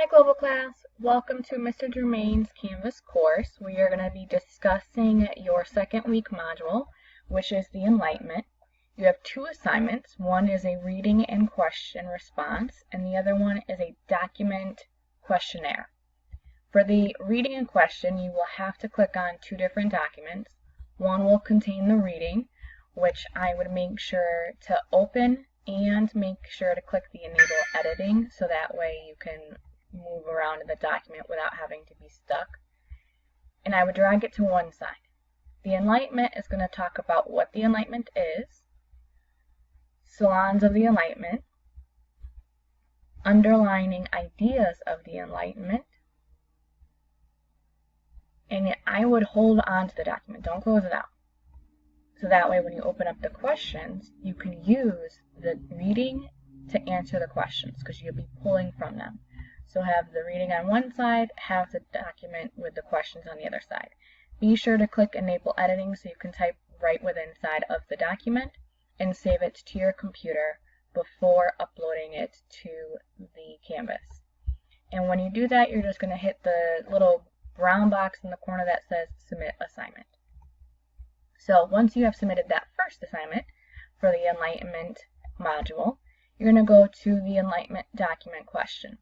Hi Global Class, welcome to Mr. Germain's Canvas course. We are going to be discussing your second week module, which is the Enlightenment. You have two assignments. One is a reading and question response, and the other one is a document questionnaire. For the reading and question, you will have to click on two different documents. One will contain the reading, which I would make sure to open and make sure to click the enable editing so that way you can move around in the document without having to be stuck. And I would drag it to one side. The Enlightenment is going to talk about what the Enlightenment is, salons of the Enlightenment, underlining ideas of the Enlightenment, and I would hold on to the document, don't close it out. So that way when you open up the questions, you can use the reading to answer the questions because you'll be pulling from them. So have the reading on one side, have the document with the questions on the other side. Be sure to click Enable Editing so you can type right within inside of the document and save it to your computer before uploading it to the Canvas. And when you do that, you're just going to hit the little brown box in the corner that says Submit Assignment. So once you have submitted that first assignment for the Enlightenment module, you're going to go to the Enlightenment document question.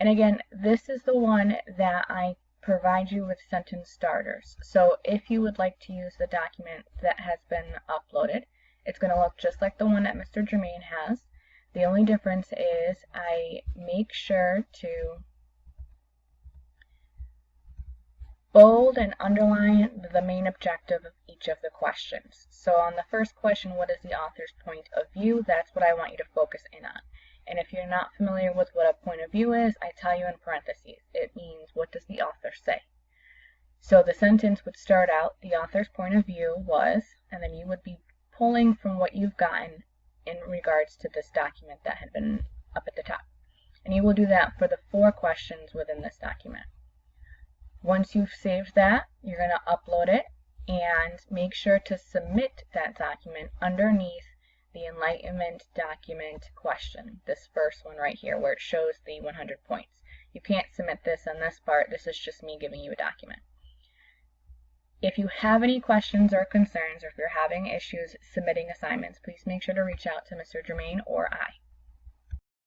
And again, this is the one that I provide you with sentence starters. So if you would like to use the document that has been uploaded, it's going to look just like the one that Mr. Germain has. The only difference is I make sure to bold and underline the main objective of each of the questions. So on the first question, what is the author's point of view? That's what I want you to focus in on. And if you're not familiar with what a point of view is, I tell you in parentheses. It means, what does the author say? So the sentence would start out, the author's point of view was, and then you would be pulling from what you've gotten in regards to this document that had been up at the top. And you will do that for the 4 questions within this document. Once you've saved that, you're going to upload it and make sure to submit that document underneath the Enlightenment document question, this first one right here where it shows the 100 points. You can't submit this on this part, this is just me giving you a document. If you have any questions or concerns, or if you're having issues submitting assignments, please make sure to reach out to Mr. Germain or I.